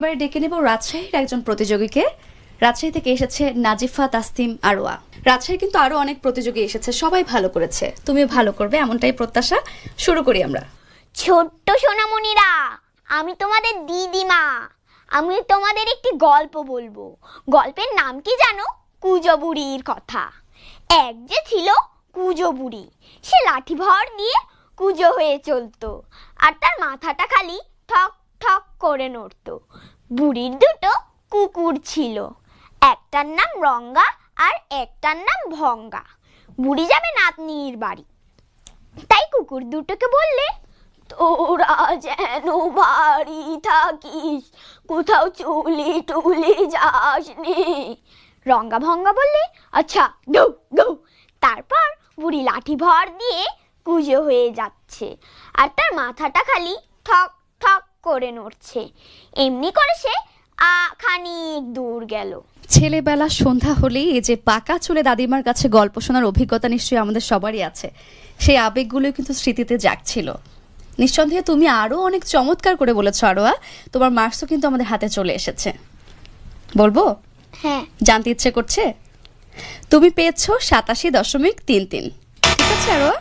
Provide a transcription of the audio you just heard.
এবারে ডেকে নেব রাজশাহীর একজন প্রতিযোগীকে। রাজশাহী থেকে এসেছে নাজিফা তাসনিম আরোয়া। রাজশাহী কিন্তু আরো অনেক প্রতিযোগী এসেছে, সবাই ভালো করেছে, তুমিও ভালো করবে এমনটাই প্রত্যাশা। শুরু করি আমরা। ছোট্ট সোনামণিরা, আমি তোমাদের দিদিমা। আমি তোমাদের একটি গল্প বলবো। গল্পের নাম কি জানো? কুজো বুড়ির কথা। এক যে ছিল কুজো বুড়ি, সে লাঠি ভর দিয়ে কুজো হয়ে চলতো, আর তার মাথাটা খালি ঠক ঠক করে নড়তো। বুড়ির দুটো কুকুর ছিল, একটার নাম রঙ্গা আর একটার নাম ভঙ্গা। বুড়ি যাবে নাতনির বাড়ি, তাই কুকুর দুটোকে বললে, তোরা যেন বাড়ি থাকিস, কোথাও চুলি টুলি যাসনি। রঙ্গা ভঙ্গা বললে, আচ্ছা দৌ দৌ। তারপর বুড়ি লাঠি ভর দিয়ে কুজো হয়ে যাচ্ছে, আর তার মাথাটা খালি ঠক ঠক করে নড়ছে। এমনি করে সে খানিক দূর গেল। ছেলেবেলা সন্ধ্যা হলেই এই যে পাকা চুলে দাদিমার কাছে গল্প শোনার অভিজ্ঞতা নিশ্চয়ই আমাদের সবারই আছে। সেই আবেগগুলো কিন্তু স্মৃতিতে জাগছিল। নিঃসন্দেহে তুমি আরো অনেক চমৎকার করে বলেছো আরোয়া। তোমার মার্কসও কিন্তু আমাদের হাতে চলে এসেছে। বলবো? হ্যাঁ। জানতে ইচ্ছে করছে? তুমি পেয়েছো 87.33। ঠিক আছে আরোয়া।